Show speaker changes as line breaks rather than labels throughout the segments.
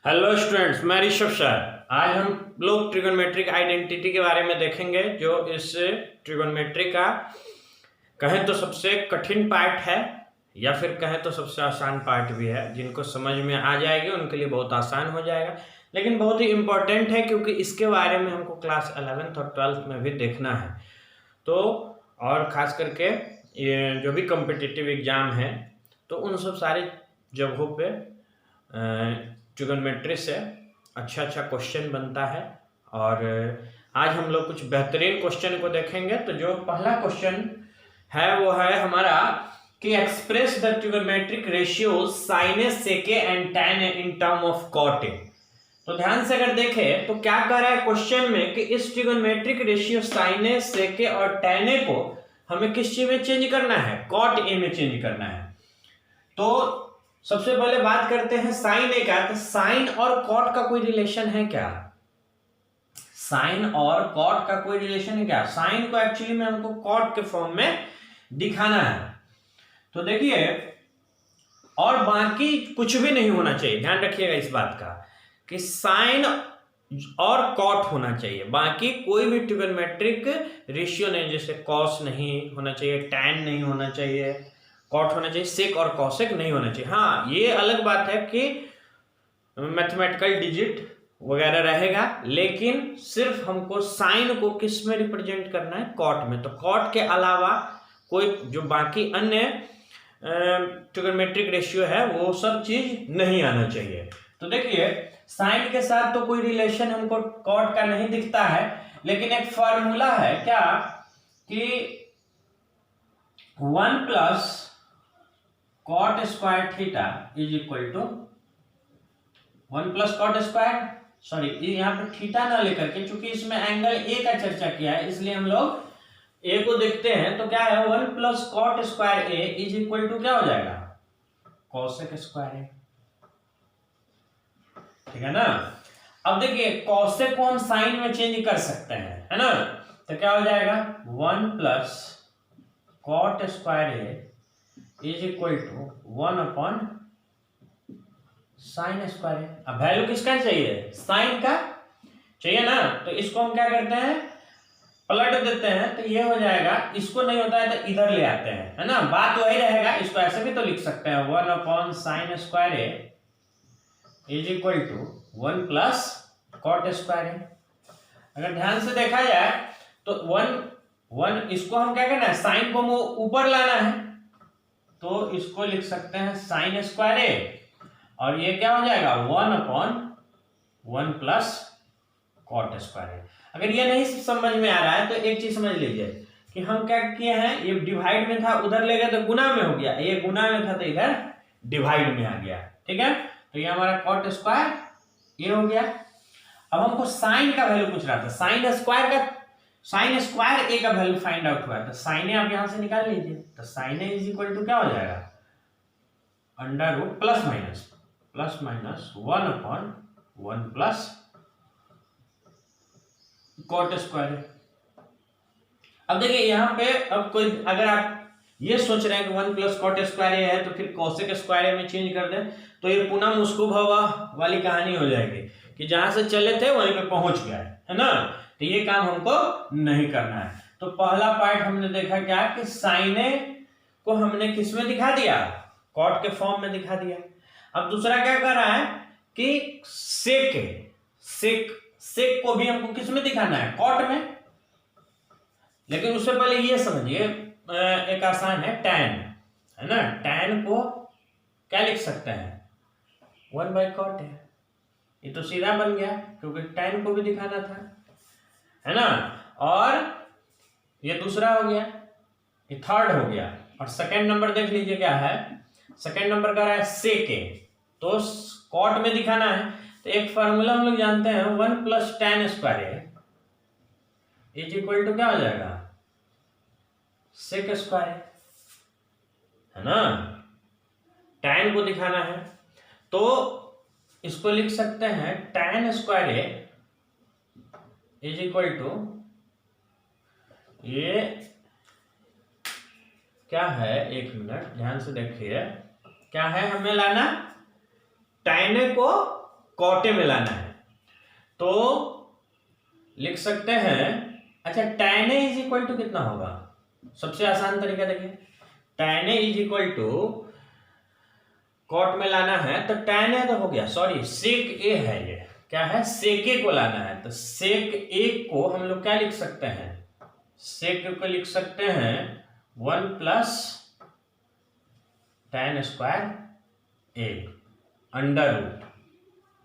Hello students, मैं Rishabh sir. आज हम लोग ट्रिगोनोमेट्रिक आइडेंटिटी के बारे में देखेंगे, जो इस ट्रिगोनोमेट्री का कहें तो सबसे कठिन पार्ट है या फिर कहें तो सबसे आसान पार्ट भी है। जिनको समझ में आ जाएगी उनके लिए बहुत आसान हो जाएगा, लेकिन बहुत ही इम्पोर्टेंट है क्योंकि इसके बारे में हमको क्लास 11th और 12th में भी देखना है। तो और ख़ास करके ये जो भी कॉम्पिटिटिव एग्ज़ाम है तो उन सब सारे जगहों पे ट्रिगोनोमेट्री से अच्छा क्वेश्चन बनता है। और आज हम लोग कुछ बेहतरीन क्वेश्चन को देखेंगे। तो जो पहला क्वेश्चन है वो है हमारा कि express the trigonometric ratio sine A sec and tan A in term of cot A. तो ध्यान से अगर देखें तो क्या कह रहा है क्वेश्चन में कि इस ट्रिगोनोमेट्रिक रेशियो साइन ए सेक और tan ए को हमें किस चीज में चेंज करना है, cot ए में चेंज करना है। तो सबसे पहले बात करते हैं साइन ए का। तो साइन और कॉट का कोई रिलेशन है क्या? साइन और कॉट का कोई रिलेशन है क्या? साइन को एक्चुअली में हमको कॉट के फॉर्म में दिखाना है। तो देखिए, और बाकी कुछ भी नहीं होना चाहिए, ध्यान रखिएगा इस बात का कि साइन और कॉट होना चाहिए, बाकी कोई भी ट्रिगोनोमेट्रिक रेशियो नहीं, जैसे कॉस नहीं होना चाहिए, टैन नहीं होना चाहिए, कॉट होना चाहिए, सेक और कॉसेक नहीं होना चाहिए। हाँ, ये अलग बात है कि मैथमेटिकल डिजिट वगैरह रहेगा, लेकिन सिर्फ हमको साइन को किस में रिप्रेजेंट करना है, कॉट में। तो कॉट के अलावा कोई जो बाकी अन्य ट्रिगोनोमेट्रिक रेशियो है वो सब चीज नहीं आना चाहिए। तो देखिए, साइन के साथ तो कोई रिलेशन हमको कॉट का नहीं दिखता है, लेकिन एक फॉर्मूला है क्या कि 1 plus cot square theta is equal to 1 plus cot square, sorry यहाँ पे थीटा ना लेकर के, चूंकि इसमें एंगल ए का चर्चा किया है इसलिए हम लोग ए को देखते हैं। तो क्या है, 1 plus cot square A is equal to क्या हो जाएगा, कॉसेक स्क्वायर ए। ठीक है ना। अब देखिए, कॉसेक को हम साइन में चेंज कर सकते हैं, है ना। तो क्या हो जाएगा, 1 plus cot square A is equal to 1 upon sine square है। अब वैल्यू किसका चाहिए, साइन का चाहिए ना। तो इसको हम क्या करते हैं, पलट देते हैं, तो ये हो जाएगा। इसको नहीं होता है तो इधर ले आते हैं, है ना, बात वही रहेगा। इसको ऐसे भी तो लिख सकते हैं, 1 अपॉन साइन स्क्वायर है is equal to 1 plus cot square है। अगर ध्यान से देखा जाए तो 1 इसको हम क्या करना है, साइन को ऊपर लाना है, तो इसको लिख सकते हैं साइन स्क्वायर ए, और ये क्या हो जाएगा 1 अपॉन 1 प्लस कॉट स्क्वायर ए। अगर ये नहीं समझ में आ रहा है तो एक चीज समझ लीजिए कि हम क्या किए हैं, ये डिवाइड में था, उधर ले गए तो गुना में हो गया, ये गुना में था तो इधर डिवाइड में आ गया। ठीक है, तो ये हमारा कॉट स्क्वायर ये हो गया। अब हमको साइन का वैल्यू पूछ रहा था, साइन स्क्वायर ए का वैल्यू फाइंड आउट हुआ है, तो साइन ए आप यहां से निकाल लीजिए। तो sine A is equal to क्या हो जाएगा, under root plus minus 1 upon 1 plus cot square. अब देखिए यहाँ पे, अब कोई अगर आप ये सोच रहे हैं कि 1 प्लस कॉट स्क्वायर ए है तो फिर कॉसेक स्क्वायर में चेंज कर दें, तो ये पुनः मुस्कुब हवा वाली कहानी हो जाएगी कि जहां से चले थे वहीं पे पहुंच गए, है ना। तो ये काम हमको नहीं करना है। तो पहला पार्ट हमने देखा क्या कि साइन ए को हमने किस में दिखा दिया, कॉट के फॉर्म में दिखा दिया। अब दूसरा क्या कर रहा है कि सेक को भी हमको किस में दिखाना है, कॉट में। लेकिन उससे पहले ये समझिए, एक आसान है टैन, है ना। टैन को क्या लिख सकते हैं, 1 बाई कॉट है। ये तो सीधा बन गया क्योंकि टैन को भी दिखाना था, है ना। और ये दूसरा हो गया, ये थर्ड हो गया। और सेकंड नंबर देख लीजिए क्या है, सेकंड नंबर का रहा है सेक ए, तो कॉट में दिखाना है। तो एक फार्मूला हम लोग जानते हैं, 1 plus tan square A is equal to क्या हो जाएगा, सेक स्क्वायर, है ना। टैन को दिखाना है तो इसको लिख सकते हैं tan square A is equal to, ये क्या है, एक मिनट ध्यान से देखिए, क्या है हमें लाना, tan को कॉटे में लाना है तो लिख सकते हैं, अच्छा tan a is equal to कितना होगा, सबसे आसान तरीका देखिए, tan a is equal to cot में लाना है तो tan a तो हो गया, सॉरी sec a है, ये क्या है sec a को लाना है तो sec a को हम लोग क्या लिख सकते हैं, sec a को लिख सकते हैं 1 plus tan square a under root,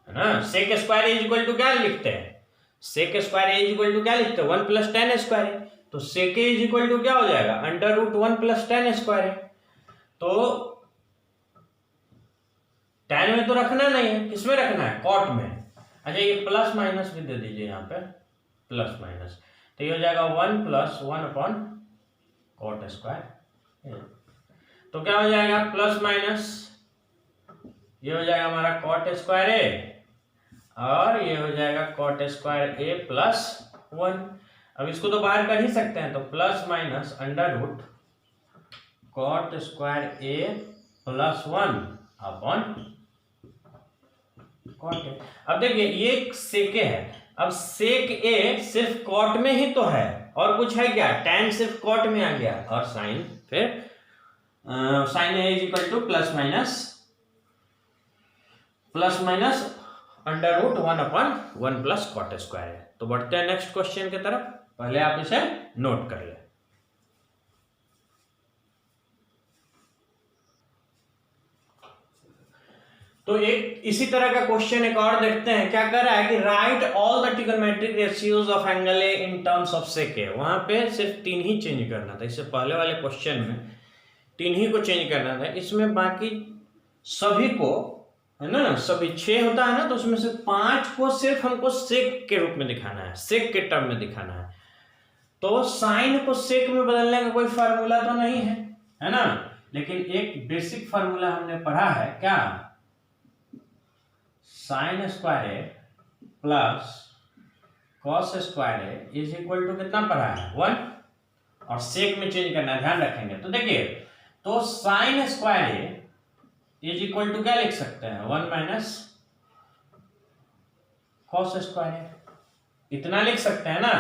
है ना। sec square is equal to क्या लिखते हैं, sec square is equal to क्या लिखते हैं 1 प्लस tan स्क्वायर, तो sec इज इक्वल टू क्या हो जाएगा under root 1 plus tan square. तो tan में तो रखना नहीं है, किसमें रखना है कॉट में। अच्छा ये प्लस माइनस भी दे दीजिए यहाँ पे, प्लस माइनस, तो ये हो जाएगा 1 प्लस 1 अपॉन कॉट स्क्वायर, तो क्या हो जाएगा प्लस माइनस, ये हो जाएगा हमारा कॉट स्क्वायर ए और ये हो जाएगा कॉट स्क्वायर ए प्लस 1। अब इसको तो बाहर कर ही सकते हैं, तो plus minus under root cot square A plus 1 upon cot A. अब देखिए ये सेक ए है, अब सेक ए सिर्फ कॉट में ही तो है और कुछ है क्या, tan सिर्फ कॉट में आ गया और साइन फिर sine A is equal to plus minus under root 1 upon 1 plus cot square है। तो बढ़ते हैं नेक्स्ट क्वेश्चन की तरफ, पहले आप इसे नोट कर ले। तो एक इसी तरह का क्वेश्चन एक और देखते हैं, क्या कर रहा है कि write all the trigonometric ratios of angle A in terms of sec A. वहां पे सिर्फ 3 ही चेंज करना था, इससे पहले वाले क्वेश्चन में 3 ही को चेंज करना था, इसमें बाकी सभी को, है ना, सभी 6 होता है ना, तो उसमें से 5 को सिर्फ हमको सेक के रूप में दिखाना है, सेक के टर्म में दिखाना है। तो साइन को सेक में बदलने का कोई फार्मूला तो नहीं है ना, लेकिन एक बेसिक फार्मूला हमने पढ़ा है, क्या, sine square A plus cos square A is equal to कितना पढ़ा है 1, और सेक में चेंज करना है, ध्यान रखेंगे। तो देखिए, तो sine square A is equal to क्या लिख सकते हैं 1 माइनस कॉस स्क्वायर, इतना लिख सकते हैं ना।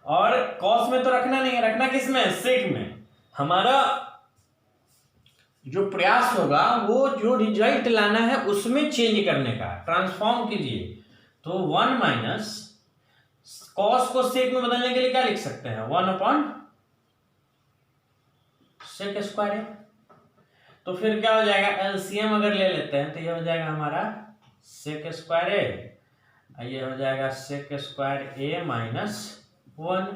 और कॉस में तो रखना नहीं है, रखना किस में, सेक में। हमारा जो प्रयास होगा वो जो रिजल्ट लाना है उसमें चेंज करने का, ट्रांसफॉर्म कीजिए। तो 1 माइनस कॉस को सेक में बदलने के लिए क्या लिख सकते हैं 1 अपॉन सेक स्क्वायर। तो फिर क्या हो जाएगा, एलसीएम अगर ले लेते हैं तो ये हो जाएगा हमारा सेक स्क्वायर ए, ये हो जाएगा सेक square A minus 1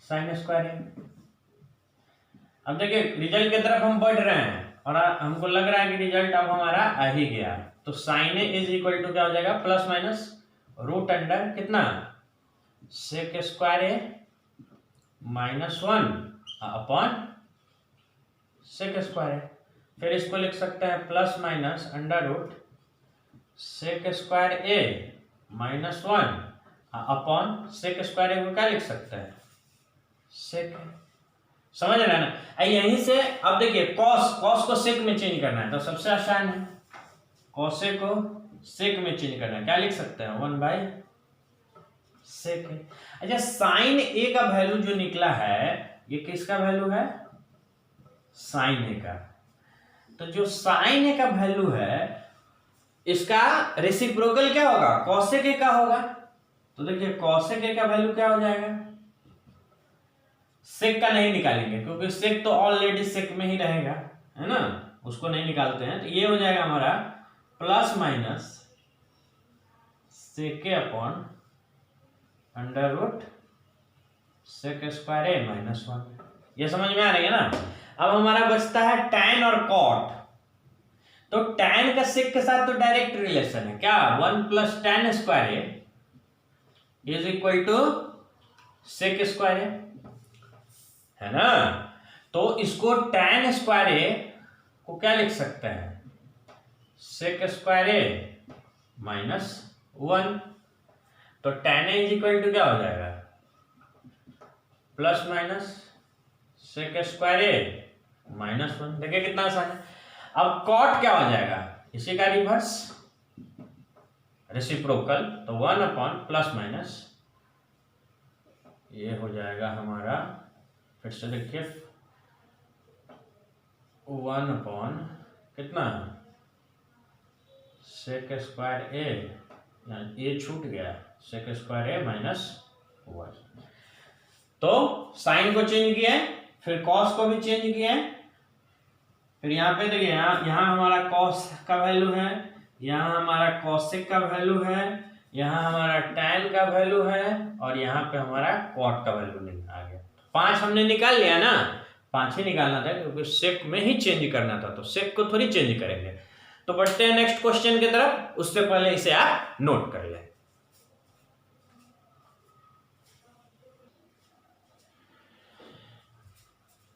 sign square ए। अब देखिए रिजल्ट की तरफ हम बढ़ रहे हैं और हमको लग रहा है कि रिजल्ट अब हमारा आ ही गया, तो sine A is equal to क्या हो जाएगा प्लस माइनस रूट अंडर कितना sec square A minus 1 upon sec square A. फिर इसको लिख सकते हैं plus minus under root sec square A minus 1 upon sec square A को क्या लिख सकते हैं सेक, समझ रहे हैं ना। यहीं से अब देखिए कॉस को सेक में चेंज करना है, तो सबसे आसान है, कॉसे को सेक में चेंज करना है, क्या लिख सकते हैं 1 बाई सेक। अच्छा साइन ए का वैल्यू जो निकला है ये किसका वैल्यू है, साइन ए का। तो जो साइन ए का वैल्यू है इसका रेसिप्रोकल क्या होगा, कॉसेक ए का होगा। तो देखिए कॉसेक ए का वैल्यू क्या हो जाएगा, सेक का नहीं निकालेंगे क्योंकि सेक तो ऑलरेडी सेक में ही रहेगा, है ना, उसको नहीं निकालते हैं। तो ये हो जाएगा हमारा plus minus sec upon under root sec square A minus 1। ये समझ में आ रही है ना। अब हमारा बचता है tan और cot। तो tan का सेक के साथ तो डायरेक्ट रिलेशन है, क्या 1 plus tan square A is equal to sec square A, है ना। तो इसको tan स्क्वायर ए को क्या लिख सकते हैं सेक स्क्वायर ए माइनस 1। तो tan A is equal to क्या हो जाएगा plus minus sec square A minus 1। देखिए कितना आसान है। अब cot क्या हो जाएगा, इसी का रिवर्स रेसिप्रोकल, तो 1 अपॉन प्लस माइनस ये हो जाएगा हमारा, फिर से देखिए 1 अपॉन कितना सेक स्क्वायर ए, ये छूट गया, सेक स्क्वायर ए माइनस 1। तो साइन को चेंज किया है, फिर कॉस को भी चेंज किया है, फिर यहाँ पे देखिए यहाँ हमारा कॉस का वैल्यू है, यहाँ हमारा कॉसेक का वैल्यू है, यहाँ हमारा टैन का वैल्यू है, और यहाँ पे हमारा कॉट का वैल्यू आ गया। 5 हमने निकाल लिया ना, 5 ही निकालना था क्योंकि सेक में ही चेंज करना था, तो सेक को थोड़ी चेंज करेंगे। तो बढ़ते हैं नेक्स्ट क्वेश्चन की तरफ, उससे पहले इसे आप नोट कर लें।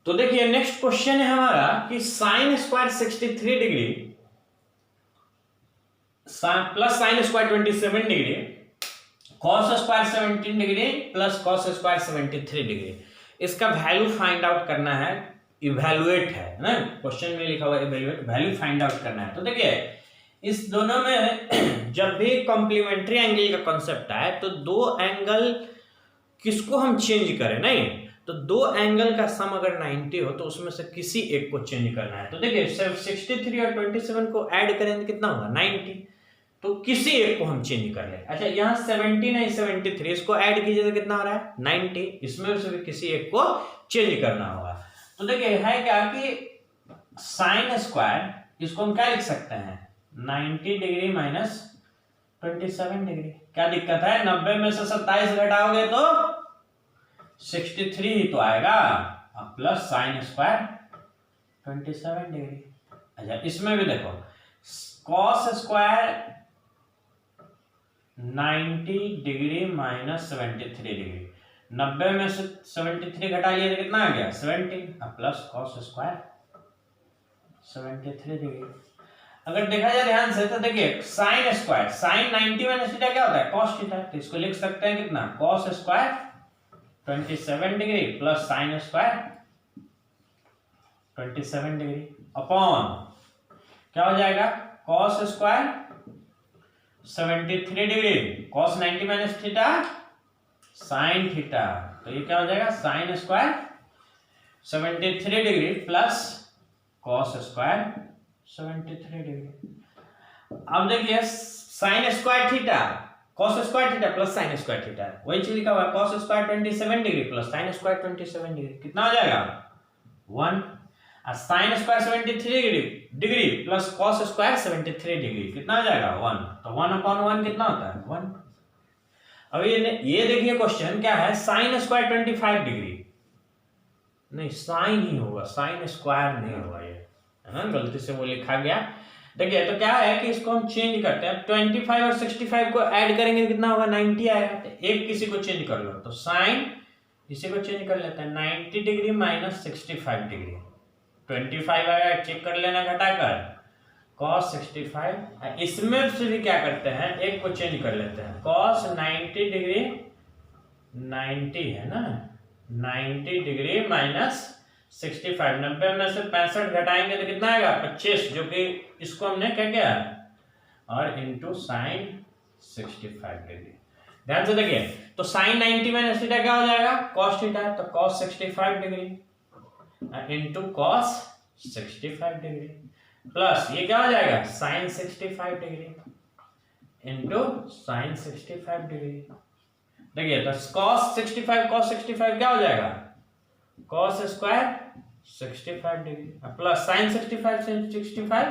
तो देखिए नेक्स्ट क्वेश्चन है हमारा कि sine square 63 degree plus sine square 27 degree, cos square 17 degree plus cos square 73 degree, इसका वैल्यू फाइंड आउट करना है, इवैल्यूएट है ना, क्वेश्चन में लिखा हुआ इवैल्यूएट, वैल्यू फाइंड आउट करना है। तो देखिए इस दोनों में जब भी कॉम्प्लीमेंट्री एंगल का कॉन्सेप्ट आए तो दो एंगल किसको हम चेंज करें, नहीं तो दो एंगल का सम अगर 90 हो तो उसमें से किसी एक को चेंज करना है। तो देखिए 63 और 27 को ऐड करेंगे कितना होगा 90, तो किसी एक को हम चेंज कर ले। अच्छा यहाँ 17 है 73, इसको ऐड कीजिए तो कितना हो रहा है 90, इसमें से भी किसी एक को चेंज करना होगा। तो देखिए है क्या कि साइन स्क्वायर, इसको हम क्या लिख सकते हैं 90 डिग्री माइनस 27 डिग्री। क्या दिक्कत है, 90 में से 27 घटाओगे तो 63 ही तो आएगा, प्लस साइन स्क्वायर 27 डिग्री। अच्छा इसमें भी देखो cos square 90 degree minus 73 degree, 90 में से 73 घटाइए तो कितना आ गया 70, प्लस कॉस स्क्वायर 73 डिग्री। अगर देखा जाए ध्यान से तो देखिए sine square, sine 90 minus theta क्या होता है कॉस थीटा, तो इसको लिख सकते हैं कितना cos square 27 degree plus sine square 27 degree upon क्या हो जाएगा cos square 73 degree, cos 90 minus theta sine theta, तो ये क्या हो जाएगा sine square 73 degree plus cos square 73 degree. अब देखिए sine square theta cos square theta plus sign square theta, वही चीज लिखा हुआ है cos square 27 degree plus sine square 27 degree, कितना हो जाएगा 1, और sine square 73 degree plus cos square 73 degree कितना हो जाएगा 1, तो 1 अपॉन 1 कितना होता है 1। अब ये देखिए क्वेश्चन क्या है साइन स्क्वायर 25 डिग्री, नहीं साइन ही होगा, साइन स्क्वायर नहीं होगा, ये है ना गलती से वो लिखा गया। देखिए तो क्या है कि इसको हम चेंज करते हैं, 25 और 65 को ऐड करेंगे कितना होगा 90 आएगा, तो एक किसी को चेंज कर लो, तो साइन इसी को चेंज कर लेते हैं 90 डिग्री माइनस 65 डिग्री, 25 आएगा चेक कर लेना घटाकर cos 65, इसमें से भी क्या करते हैं एक को चेंज कर लेते हैं cos 90 डिग्री 90 है ना 90 डिग्री माइनस 65, 90 में से 65 घटाएंगे तो कितना आएगा 25, जो कि इसको हमने क्या किया और इंटू साइन 65 डिग्री। ध्यान से देखिए तो साइन 90 माइनस थीटा क्या हो जाएगा cos थीटा, तो cos 65 degree into cos 65 degree plus ये क्या हो जाएगा sine 65 degree into sine 65 degree. देखिए तो cos 65 क्या हो जाएगा cos square 65 degree plus sine 65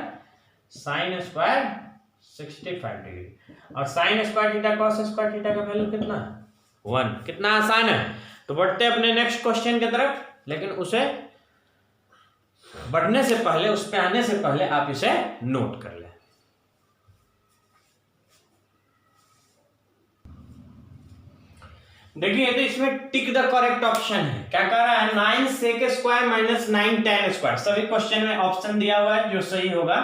sine square 65 degree, और sine square theta cos square theta का वैल्यू कितना 1, कितना आसान है। तो बढ़ते हैं अपने नेक्स्ट क्वेश्चन की तरफ, लेकिन उसे बढ़ने से पहले उस पे आने से पहले आप इसे नोट कर लें। देखिए तो इसमें टिक द करेक्ट ऑप्शन है, क्या कह रहा है 9 sec square minus 9 tan square, सभी क्वेश्चन में ऑप्शन दिया हुआ है, जो सही होगा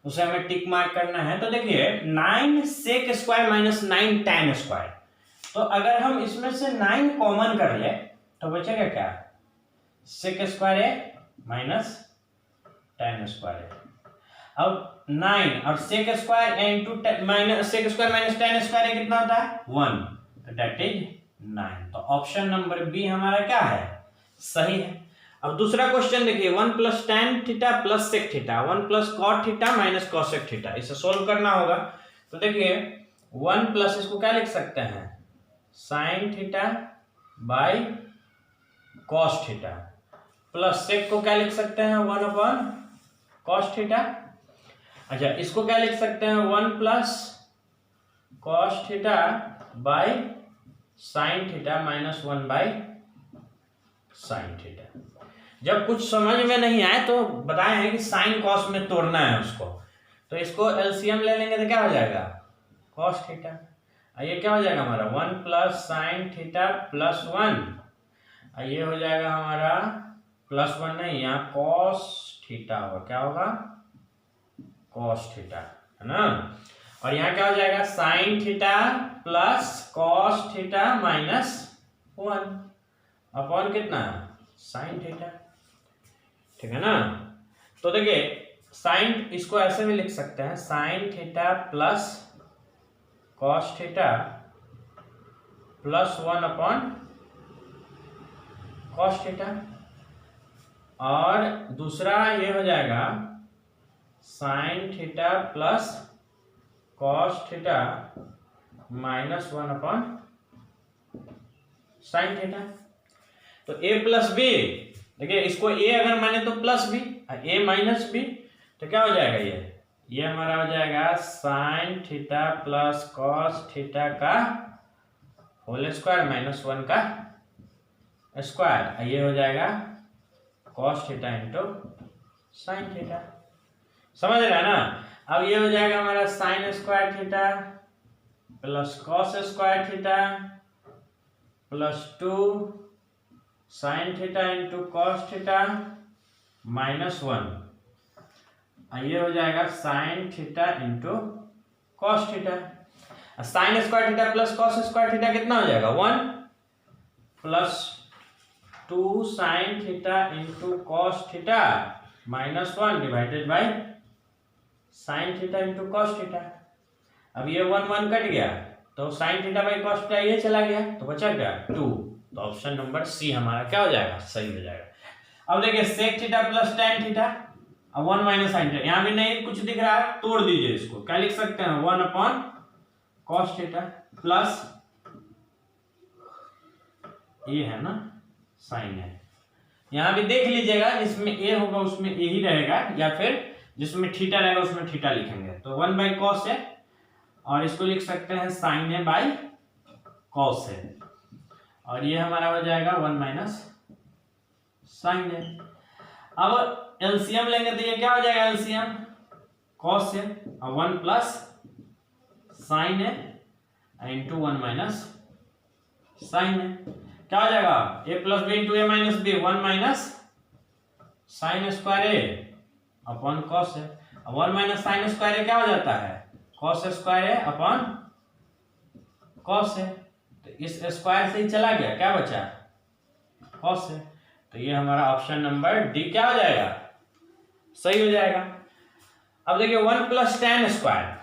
उसे हमें टिक मार्क करना है। तो देखिए 9 sec square minus 9 tan square, तो अगर हम इसमें से 9 कॉमन कर ले तो बचेगा क्या सेक स्क्वायर है माइनस tan स्क्वायर है। अब 9 और sec square into minus sec square minus tan square ये कितना होता है 1, तो दैट इज 9। तो ऑप्शन नंबर बी हमारा क्या है, सही है। अब दूसरा क्वेश्चन देखिए, 1 plus tan theta plus sec theta 1 plus cot theta minus cosec theta, इसे सोल्व करना होगा। तो देखिए 1 प्लस इसको क्या लिख सकते हैं sine theta by cos theta, plus sec को क्या लिख सकते हैं 1 अपॉन कॉस थीटा। अच्छा इसको क्या लिख सकते हैं 1 plus cos theta by sine theta minus 1 by sine theta. जब कुछ समझ में नहीं आए तो बताए हैं कि साइन कॉस में तोड़ना है उसको, तो इसको एलसीएम ले लेंगे तो क्या हो जाएगा कॉस थीटा, ये क्या हो जाएगा हमारा 1 प्लस साइन थीटा प्लस 1, ये हो जाएगा हमारा प्लस 1 नहीं, यहाँ कॉस थीटा होगा, क्या होगा कॉस थीटा, है ना। और यहाँ क्या हो जाएगा sine theta plus cos theta minus 1 upon कितना साइन थीटा, ठीक है ना। तो देखिए साइन इसको ऐसे भी लिख सकते हैं sine theta plus cos theta plus 1 upon cos theta, और दूसरा ये हो जाएगा sine theta plus cos theta minus 1 upon sine theta. तो a प्लस बी, देखिए इसको a अगर माने तो plus B, a minus B, तो क्या हो जाएगा ये हमारा हो जाएगा sine theta plus cos theta का होल स्क्वायर माइनस 1 का स्क्वायर, ये हो जाएगा cos theta into sine theta, समझ रहे हैं ना। अब ये हो जाएगा हमारा sign square theta plus cos square theta plus 2 sine theta into cos theta minus 1, ये हो जाएगा sine theta into cos theta. Sign square theta plus cos square theta कितना हो जाएगा 1 plus 2 sine theta into cos theta minus 1 divided by sine theta into cos theta. अब ये 1 1 cut गया तो sine theta by cos theta ये चला गया, तो बचा क्या 2, तो ऑप्शन नंबर सी हमारा क्या हो जाएगा सही हो जाएगा। अब देखिए sec theta plus tan theta, अब 1 माइनस साइन थीटा, यहाँ भी नहीं कुछ दिख रहा है, तोड़ दीजिए इसको, क्या लिख सकते हैं 1 अपॉन कॉस थीटा प्लस ये है ना साइन है, यहाँ भी देख लीजिएगा जिसमें ए होगा उसमें ए ही रहेगा, या फिर जिसमें थीटा रहेगा उसमें थीटा लिखेंगे, तो 1 बाई कॉस है, और इसको लिख सकते हैं साइन है बाई कॉस है, और ये हमारा हो जाएगा 1 माइनस साइन है। अब एलसीएम लेंगे तो ये क्या हो जाएगा एलसीएम कॉस है और 1 प्लस साइन है इंटू 1 माइनस साइन है, क्या हो जाएगा A plus B into A minus B 1 minus sine square A upon cos है, 1 माइनस साइन स्क्वायर ए क्या हो जाता है cos square A upon cos है, तो इस स्क्वायर से ही चला गया, क्या बचा कॉस है, तो ये हमारा ऑप्शन नंबर डी क्या हो जाएगा सही हो जाएगा। अब देखिए 1 प्लस टेन स्क्वायर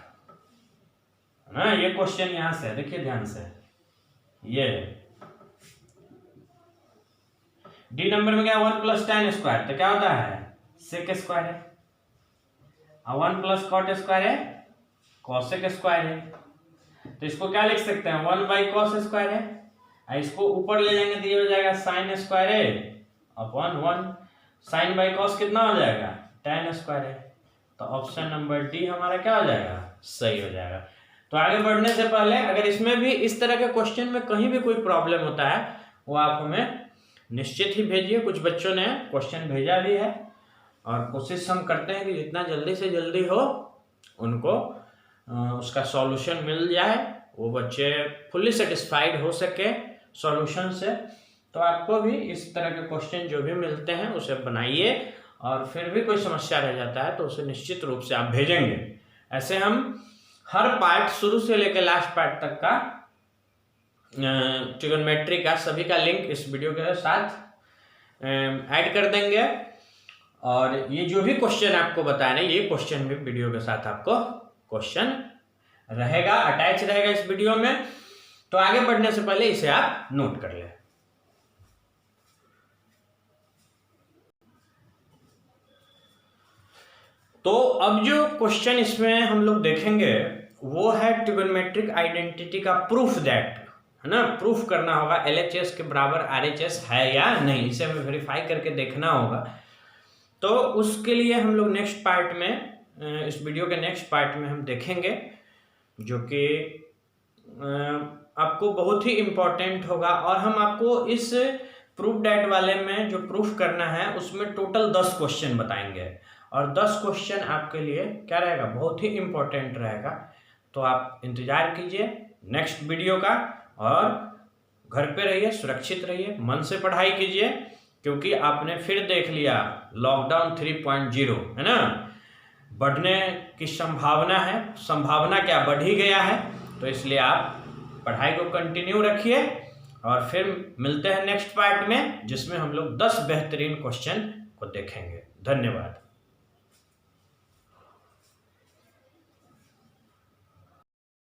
ना, ये क्वेश्चन यहां से देखिए ध्यान से, ये डी नंबर में क्या 1 प्लस टेन स्क्वायर, तो क्या होता है सेक स्क्वायर है, और 1 प्लस कॉट स्क्वायर है कॉसेक स्क्वायर है, तो इसको क्या लिख सकते हैं 1 बाई कॉस स्क्वायर है, इसको ऊपर ले जाएंगे तो ये हो जाएगा साइन स्क्वायर है अपॉन 1, साइन बाई कॉस कितना हो जाएगा टेन स्क्वायर है, तो ऑप्शन नंबर डी हमारा क्या हो जाएगा सही हो जाएगा। तो आगे बढ़ने से पहले अगर इसमें भी इस तरह के क्वेश्चन में कहीं भी कोई प्रॉब्लम होता है वो आप हमें निश्चित ही भेजिए, कुछ बच्चों ने क्वेश्चन भेजा भी है और कोशिश हम करते हैं कि जितना जल्दी से जल्दी हो उनको उसका सॉल्यूशन मिल जाए, वो बच्चे फुल्ली सेटिस्फाइड हो सके सॉल्यूशन से। तो आपको भी इस तरह के क्वेश्चन जो भी मिलते हैं उसे बनाइए, और फिर भी कोई समस्या रह जाता है तो उसे निश्चित रूप से आप भेजेंगे। ऐसे हम हर पार्ट शुरू से लेकर लास्ट पार्ट तक का ट्रिगोनोमेट्री का सभी का लिंक इस वीडियो के साथ ऐड कर देंगे, और ये जो भी क्वेश्चन आपको बताया ना, ये क्वेश्चन भी वीडियो के साथ आपको क्वेश्चन रहेगा, अटैच रहेगा इस वीडियो में। तो आगे बढ़ने से पहले इसे आप नोट कर लें। तो अब जो क्वेश्चन इसमें हम लोग देखेंगे वो है ट्रिगोनोमेट्रिक आइडेंटिटी का प्रूफ दैट, है ना, प्रूफ करना होगा LHS के बराबर RHS है या नहीं, इसे हमें वेरीफाई करके देखना होगा। तो उसके लिए हम लोग नेक्स्ट पार्ट में, इस वीडियो के नेक्स्ट पार्ट में हम देखेंगे, जो कि आपको बहुत ही इम्पोर्टेंट होगा। और हम आपको इस प्रूफ दैट वाले में जो प्रूफ करना है उसमें टोटल 10 क्वेश्चन बताएंगे, और 10 क्वेश्चन आपके लिए क्या रहेगा, बहुत ही इम्पोर्टेंट रहेगा। तो आप इंतजार कीजिए नेक्स्ट वीडियो का, और घर पे रहिए, सुरक्षित रहिए, मन से पढ़ाई कीजिए, क्योंकि आपने फिर देख लिया लॉकडाउन 3.0, है ना, बढ़ने की संभावना है, संभावना क्या बढ़ ही गया है। तो इसलिए आप पढ़ाई को कंटिन्यू रखिए, और फिर मिलते हैं नेक्स्ट पार्ट में, जिसमें हम लोग 10 बेहतरीन क्वेश्चन को देखेंगे। धन्यवाद।